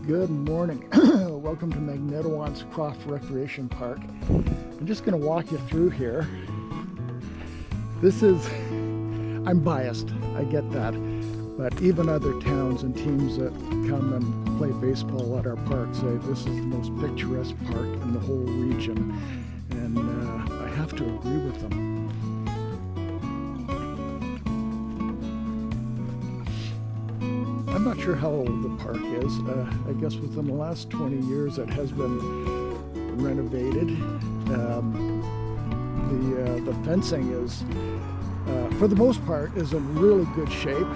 Good morning. Welcome to Magnetawan'S Croft Recreation Park. I'm just going to walk you through here. I'm biased, I get that, but even other towns and teams that come and play baseball at our park say this is the most picturesque park in the whole region, and I have to agree with them. I'm not sure how old the park is. I guess within the last 20 years it has been renovated. The fencing is, for the most part, is in really good shape.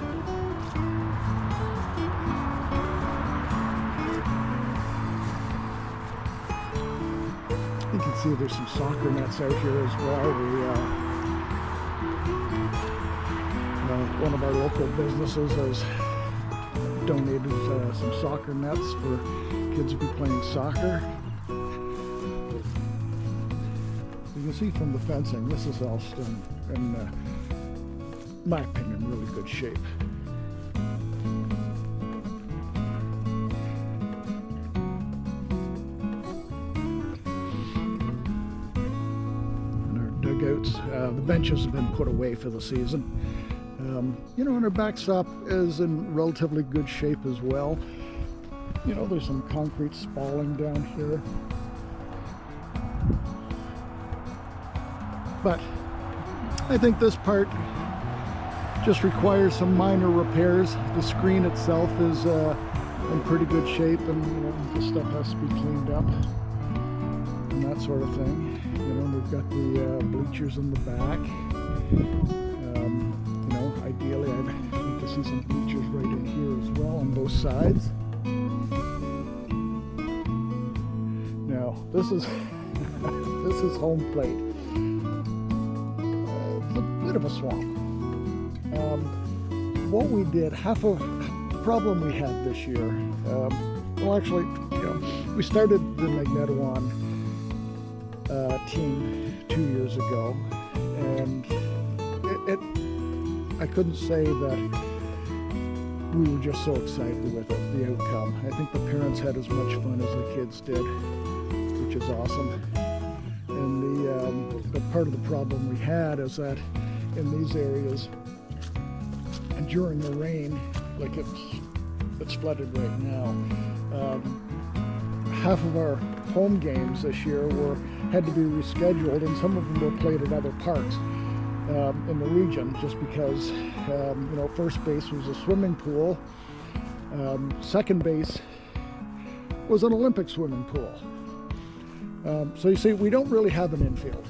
You can see there's some soccer nets out here as well. One of our local businesses has donated some soccer nets for kids to be playing soccer. You can see from the fencing, this is all still in my opinion, really good shape. And our dugouts, the benches have been put away for the season. And our backstop is in relatively good shape as well. There's some concrete spalling down here. But I think this part just requires some minor repairs. The screen itself is in pretty good shape, and the stuff has to be cleaned up and that sort of thing. We've got the bleachers in the back. Ideally, I'd like to see some bleachers right in here as well on both sides. Now, this is home plate. It's a bit of a swamp. What we did, half of the problem we had this year, we started the Magnetawan team 2 years ago, and I couldn't say that we were just so excited with the outcome. I think the parents had as much fun as the kids did, which is awesome. And the part of the problem we had is that in these areas, and during the rain, like it's flooded right now, half of our home games this year had to be rescheduled, and some of them were played at other parks in the region, just because first base was a swimming pool, second base was an Olympic swimming pool. So you see, we don't really have an infield.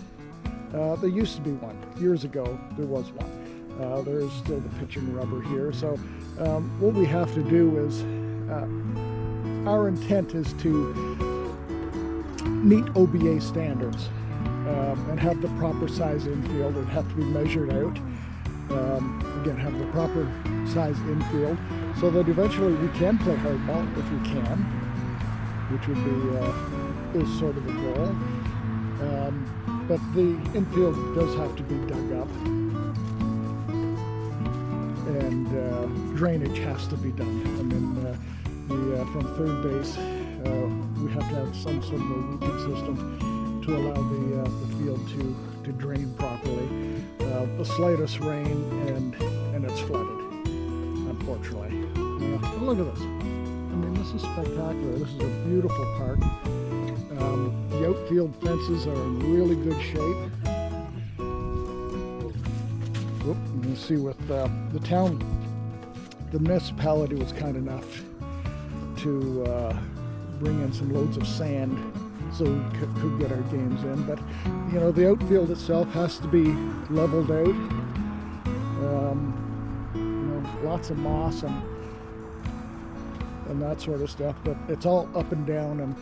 There used to be one. Years ago there was one. There's still the pitching rubber here. So what we have to do is, our intent is to meet OBA standards. And have the proper size infield. It would have to be measured out. Again, have the proper size infield, so that eventually we can play hardball if we can, which would be is sort of the goal. But the infield does have to be dug up, and drainage has to be done. And then from third base, we have to have some sort of a weeping system to allow the field to drain properly. The slightest rain and it's flooded, unfortunately. Look at this. This is spectacular. This is a beautiful park. The outfield fences are in really good shape. You can see with the town, the municipality was kind enough to bring in some loads of sand so we could get our games in. But the outfield itself has to be leveled out. Lots of moss and that sort of stuff, but it's all up and down and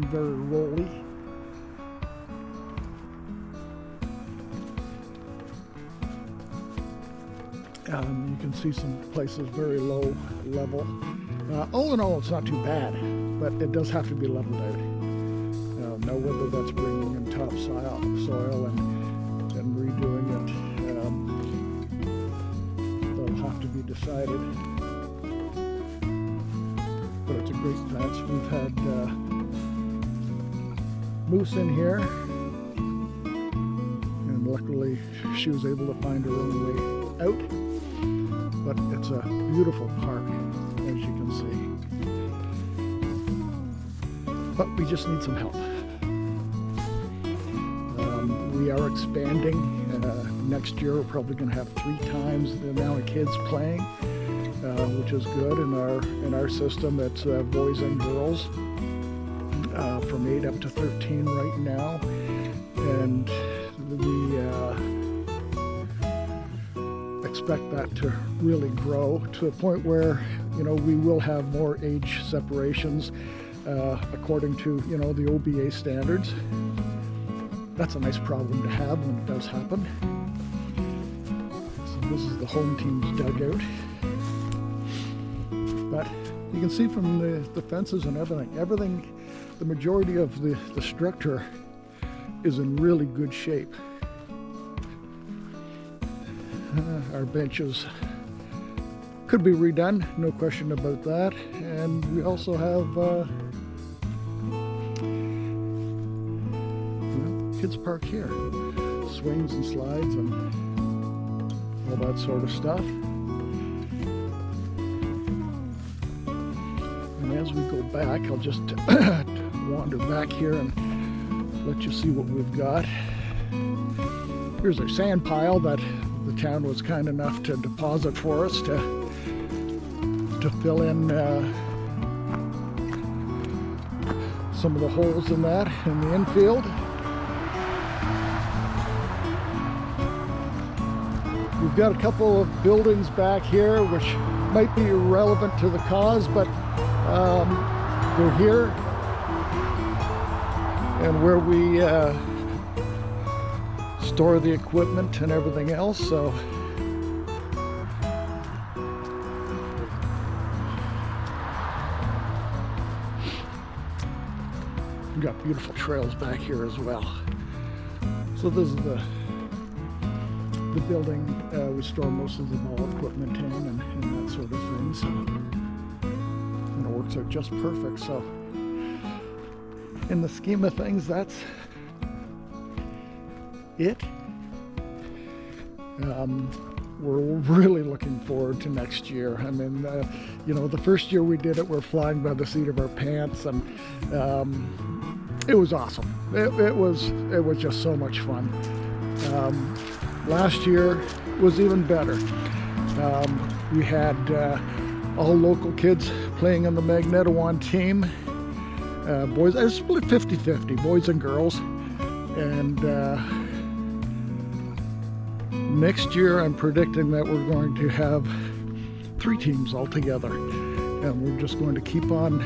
very rolly. You can see some places very low level. All in all, it's not too bad, but it does have to be leveled out. Now, whether that's bringing in topsoil and redoing it, that'll have to be decided. But it's a great fence. We moose in here, and luckily she was able to find her own way out. But it's a beautiful park, as you can see. But we just need some help. We are expanding. Next year we're probably going to have 3 times the amount of kids playing, which is good. In our system, it's boys and girls from 8 up to 13 right now, and we expect that to really grow to a point where, you know, we will have more age separations according to, you know, the OBA standards. That's a nice problem to have when it does happen. So this is the home team's dugout. But you can see from the fences and everything, the majority of the structure is in really good shape. Our benches could be redone, no question about that. And we also have kids park here, swings and slides and all that sort of stuff. And as we go back, I'll just wander back here and let you see what we've got. Here's our sand pile that the town was kind enough to deposit for us to fill in some of the holes in that in the infield. We've got a couple of buildings back here which might be irrelevant to the cause, but they're here, and where we store the equipment and everything else. So we've got beautiful trails back here as well. So this is the building we store most of the ball equipment in and that sort of thing. So and it works out just perfect. So in the scheme of things, that's it. We're really looking forward to next year. I mean, you know, the first year we did it, we're flying by the seat of our pants, and it was awesome. It was just so much fun. Last year was even better. We had all local kids playing on the Magnetawan team. Boys, I split 50-50, boys and girls. And next year I'm predicting that we're going to have 3 teams all together. And we're just going to keep on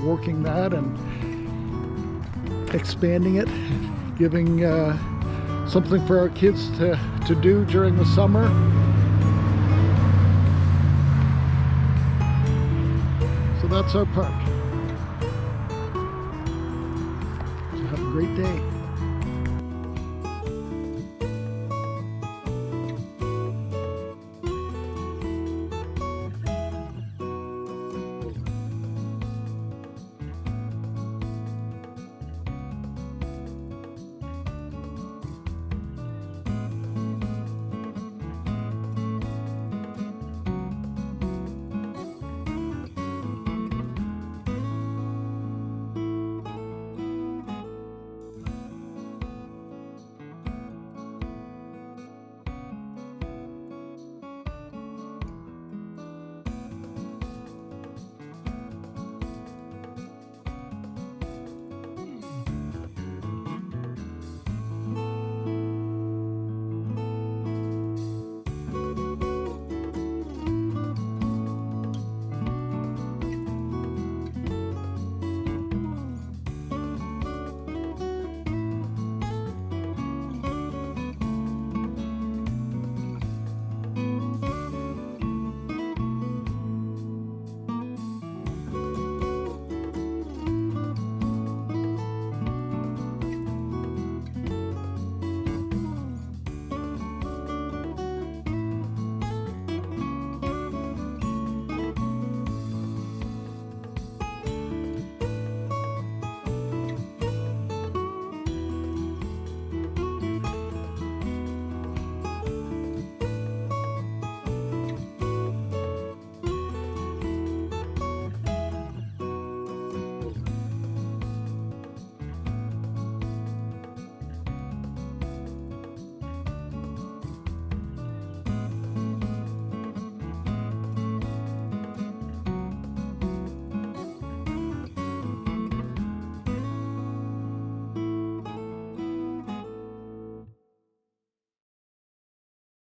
working that and expanding it, giving something for our kids to do during the summer. So that's our park. So have a great day.